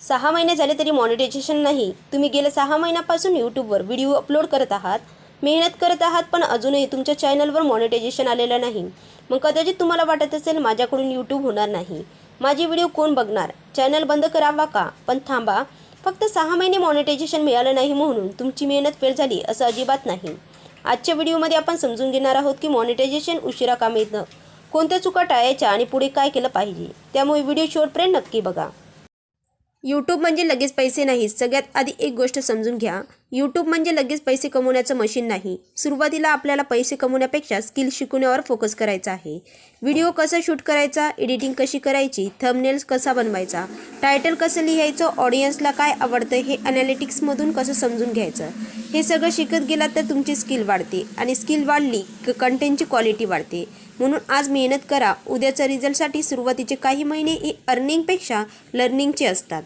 6 महिने झाले तरी मॉनिटायझेशन नाही. तुम्ही गेल्या 6 महिन्यापासून यूट्यूबवर व्हिडिओ अपलोड करत आहात, मेहनत करत आहात, पण अजूनही तुमच्या चॅनलवर मॉनिटायझेशन आलेलं नाही. मग कदाचित तुम्हाला वाटत असेल माझ्याकडून यूट्यूब होणार नाही, माझे व्हिडिओ कोण बघणार, चॅनल बंद करावा का? पण थांबा, फक्त 6 महिने मॉनिटायझेशन मिळालं नाही म्हणून तुमची मेहनत फेल झाली असं अजिबात नाही. आजच्या व्हिडिओमध्ये आपण समजून घेणार आहोत की मॉनिटायझेशन उशिरा का मिळतं, कोणत्या चुका टाळायच्या आणि पुढे काय केलं पाहिजे. त्यामुळे व्हिडिओ शेवटपर्यंत नक्की बघा. यूट्यूब म्हणजे लगेच पैसे नाही. सगळ्यात आधी एक गोष्ट समजून घ्या, यूट्यूब म्हणजे लगेच पैसे कमवण्याचं मशीन नाही. सुरुवातीला आपल्याला पैसे कमवण्यापेक्षा स्किल शिकवण्यावर फोकस करायचा आहे. व्हिडिओ कसा शूट करायचा, एडिटिंग कशी करायची, थंबनेल्स कसा बनवायचा, टायटल कसं लिहायचं, ऑडियन्सला काय आवडतं हे ॲनालिटिक्समधून कसं समजून घ्यायचं, हे सगळं शिकत गेलात तर तुमची स्किल वाढते आणि स्किल वाढली की कंटेंटची क्वालिटी वाढते. म्हणून आज मेहनत करा. उद्याच्या रिझल्टसाठी सुरुवातीचे काही महिने हे अर्निंगपेक्षा लर्निंगचे असतात.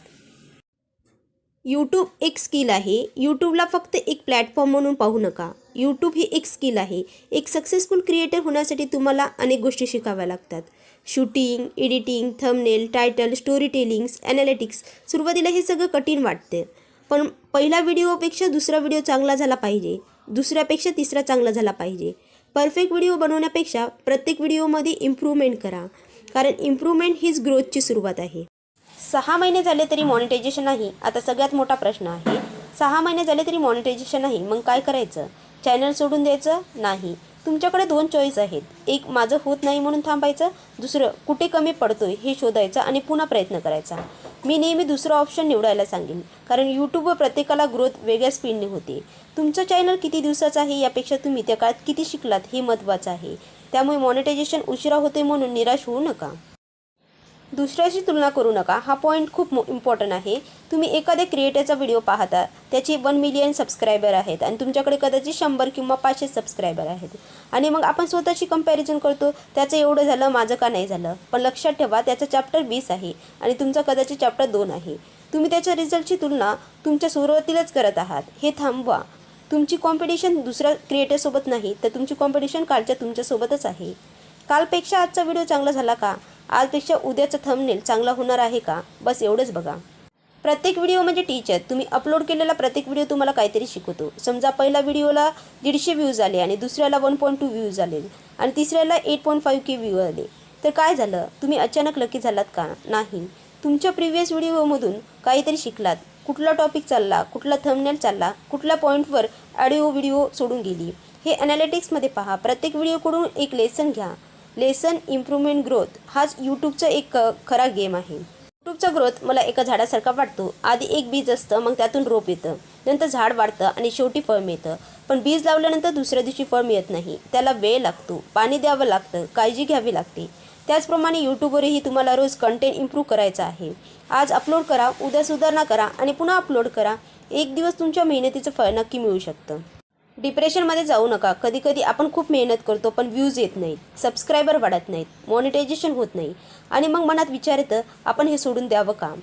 यूट्यूब एक स्किल आहे. यूट्यूबला फक्त एक प्लॅटफॉर्म म्हणून पाहू नका. यूट्यूब ही एक स्किल आहे. एक सक्सेसफुल क्रिएटर होण्यासाठी तुम्हाला अनेक गोष्टी शिकाव्या लागतात. Shooting, editing, thumbnail, title, story tellings, analytics. सुरुवातीला हे सगळं कठीण वाटते, पण पहिला व्हिडिओपेक्षा दुसरा व्हिडिओ चांगला झाला पाहिजे, दुसऱ्यापेक्षा तिसरा चांगला झाला पाहिजे. परफेक्ट व्हिडिओ बनवण्यापेक्षा प्रत्येक व्हिडिओमध्ये इम्प्रूव्हमेंट करा, कारण इम्प्रूव्हमेंट हीच ग्रोथची सुरुवात आहे. 6 महिने झाले तरी मॉनिटायझेशन नाही. आता सगळ्यात मोठा प्रश्न आहे, 6 महिने झाले तरी मॉनिटायझेशन नाही, मग काय करायचं? चॅनल सोडून द्यायचं? नाही. तुमच्याकडे 2 चॉईस आहेत. एक, माझं होत नाही म्हणून थांबायचं. दुसरं, कुठे कमी पडतोय हे शोधायचं आणि पुन्हा प्रयत्न करायचा. मी नेहमी दुसरा ऑप्शन निवडायला सांगेन, कारण यूट्यूबवर प्रत्येकाला ग्रोथ वेगळ्या स्पीडने होते. तुमचं चॅनल किती दिवसाचं आहे यापेक्षा तुम्ही त्या काळात किती शिकलात हे महत्त्वाचं आहे. त्यामुळे मॉनिटायझेशन उशिरा होते म्हणून निराश होऊ नका. दुसऱ्याशी तुलना करू नका. हा पॉईंट खूप इम्पॉर्टंट आहे. तुम्ही एखाद्या क्रिएटरचा व्हिडिओ पाहता, त्याचे 1 मिलियन सबस्क्रायबर आहेत आणि तुमच्याकडे कदाचित 100 किंवा 500 सबस्क्रायबर आहेत, आणि मग आपण स्वतःची कंपॅरिझन करतो, त्याचं एवढं झालं, माझं का नाही झालं. पण लक्षात ठेवा, त्याचं चॅप्टर 20 आहे आणि तुमचा कदाचित चॅप्टर 2 आहे. तुम्ही त्याच्या रिझल्टची तुलना तुमच्या सुरुवातीलाच करत आहात. हे थांबवा. तुमची कॉम्पिटिशन दुसऱ्या क्रिएटरसोबत नाही, तर तुमची कॉम्पिटिशन कालच्या तुमच्यासोबतच आहे. कालपेक्षा आजचा व्हिडिओ चांगला झाला का? आजपेक्षा उद्याचा थंबनेल चांगला होणार आहे का? बस एवढंच बघा. प्रत्येक व्हिडिओ म्हणजे टीचर. तुम्ही अपलोड केलेला प्रत्येक व्हिडिओ तुम्हाला काहीतरी शिकवतो. समजा पहिला व्हिडिओला 150 व्ह्यूज आले आणि दुसऱ्याला 1.2 व्ह्यूज आले आणि तिसऱ्याला 8.5K व्ह्यू आले, तर काय झालं? तुम्ही अचानक लकी झालात का? नाही. तुमच्या प्रिव्हियस व्हिडिओमधून काहीतरी शिकलात. कुठला टॉपिक चालला, कुठला थंबनेल चालला, कुठल्या पॉईंटवर ऑडिओ व्हिडिओ सोडून गेली, हे ॲनालिटिक्समध्ये पहा. प्रत्येक व्हिडिओकडून एक लेसन घ्या. लेसन, इम्प्रूव्हमेंट, ग्रोथ हाच यूट्यूबचा एक खरा गेम आहे. यूट्यूबचा ग्रोथ मला एका झाडासारखा वाटतो. आधी एक बीज असतं, मग त्यातून रोप येतं, नंतर झाड वाढतं आणि शेवटी फळ मिळतं. पण बीज लावल्यानंतर दुसऱ्या दिवशी फळ मिळत नाही. त्याला वेळ लागतो, पाणी द्यावं लागतं, काळजी घ्यावी लागते. त्याचप्रमाणे यूट्यूबवरही तुम्हाला रोज कंटेंट इम्प्रूव्ह करायचा आहे. आज अपलोड करा, उद्या सुधारणा करा आणि पुन्हा अपलोड करा. एक दिवस तुमच्या मेहनतीचं फळ नक्की मिळू शकतं. डिप्रेशनमध्ये जाऊ नका. कधीकधी आपण खूप मेहनत करतो, पण व्ह्यूज येत नाहीत, सबस्क्रायबर वाढत नाहीत, मॉनिटायझेशन होत नाही आणि मग मनात विचार येतं, आपण हे सोडून द्यावं का?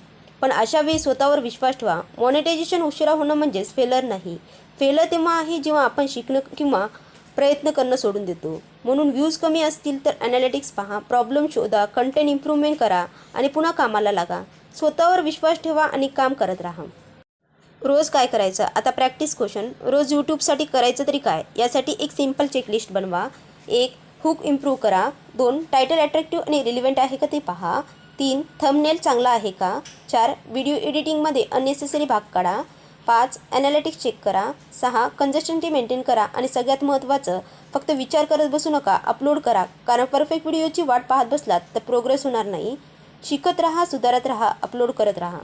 पण अशा वेळी स्वतःवर विश्वास ठेवा. मॉनिटायझेशन उशिरा होणं म्हणजेच फेलर नाही. फेलर तेव्हा आहे जेव्हा आपण शिकणं किंवा प्रयत्न करणं सोडून देतो. म्हणून व्ह्यूज कमी असतील तर ॲनालिटिक्स पहा, प्रॉब्लेम शोधा, कंटेंट इम्प्रूव्हमेंट करा आणि पुन्हा कामाला लागा. स्वतःवर विश्वास ठेवा आणि काम करत राहा. रोज काय करायचं? आता प्रॅक्टिस क्वेश्चन. रोज यूट्यूबसाठी करायचं तरी काय? यासाठी एक सिम्पल चेकलिस्ट बनवा. 1. हुक इम्प्रूव्ह करा. 2. टायटल अट्रॅक्टिव्ह आणि रिलिव्हंट आहे का ते पहा. 3. थंबनेल चांगला आहे का? 4. व्हिडिओ एडिटिंगमध्ये अननेसेसरी भाग काढा. 5. ॲनालिटिक्स चेक करा. 6. कन्सिस्टन्सी मेंटेन करा आणि सगळ्यात महत्त्वाचं, फक्त विचार करत बसू नका, अपलोड करा. कारण परफेक्ट व्हिडिओची वाट पाहत बसलात तर प्रोग्रेस होणार नाही. शिकत राहा, सुधारत राहा, अपलोड करत राहा.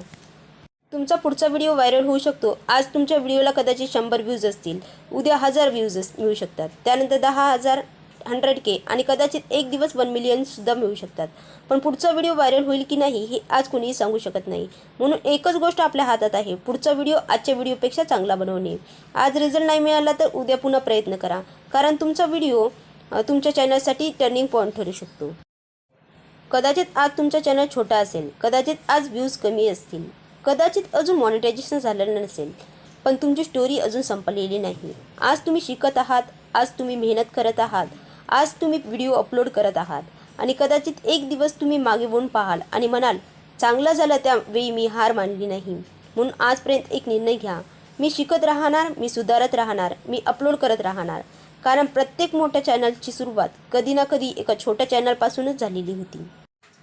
तुमचा पुढचा व्हिडिओ व्हायरल होऊ शकतो. आज तुमच्या व्हिडिओला कदाचित 100 व्ह्यूज असतील, उद्या 1000 व्ह्यूज मिळू शकतात, त्यानंतर 10,000, 100K आणि कदाचित एक दिवस 1 मिलियनसुद्धा मिळू शकतात. पण पुढचा व्हिडिओ व्हायरल होईल की नाही हे आज कोणीही सांगू शकत नाही. म्हणून एकच गोष्ट आपल्या हातात आहे, पुढचा व्हिडिओ आजच्या व्हिडिओपेक्षा चांगला बनवणे. आज रिझल्ट नाही मिळाला तर उद्या पुन्हा प्रयत्न करा, कारण तुमचा व्हिडिओ तुमच्या चॅनलसाठी टर्निंग पॉईंट ठरू शकतो. कदाचित आज तुमचा चॅनल छोटा असेल, कदाचित आज व्ह्यूज कमी असतील, कदाचित अजून मॉनिटायझेशन झालेलं नसेल, पण तुमची स्टोरी अजून संपलेली नाही. आज तुम्ही शिकत आहात, आज तुम्ही मेहनत करत आहात, आज तुम्ही व्हिडिओ अपलोड करत आहात आणि कदाचित एक दिवस तुम्ही मागे वळून पाहाल आणि म्हणाल, चांगलं झालं त्यावेळी मी हार मानली नाही. म्हणून आजपर्यंत एक निर्णय घ्या, मी शिकत राहणार, मी सुधारत राहणार, मी अपलोड करत राहणार. कारण प्रत्येक मोठ्या चॅनलची सुरुवात कधी ना कधी एका छोट्या चॅनलपासूनच झालेली होती.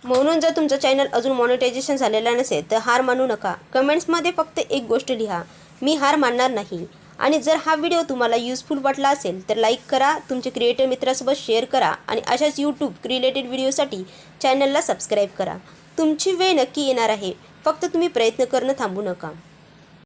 म्हणून जर तुमचं चॅनल अजून मॉनिटायझेशन झालेलं नसेल तर हार मानू नका. कमेंट्समध्ये फक्त एक गोष्ट लिहा, मी हार मानणार नाही. आणि जर हा व्हिडिओ तुम्हाला युजफुल वाटला असेल तर लाईक करा, तुमचे क्रिएटर मित्रासोबत शेअर करा आणि अशाच यूट्यूब रिलेटेड व्हिडिओसाठी चॅनलला सबस्क्राईब करा. तुमची वेळ नक्की येणार आहे, फक्त तुम्ही प्रयत्न करणं थांबू नका.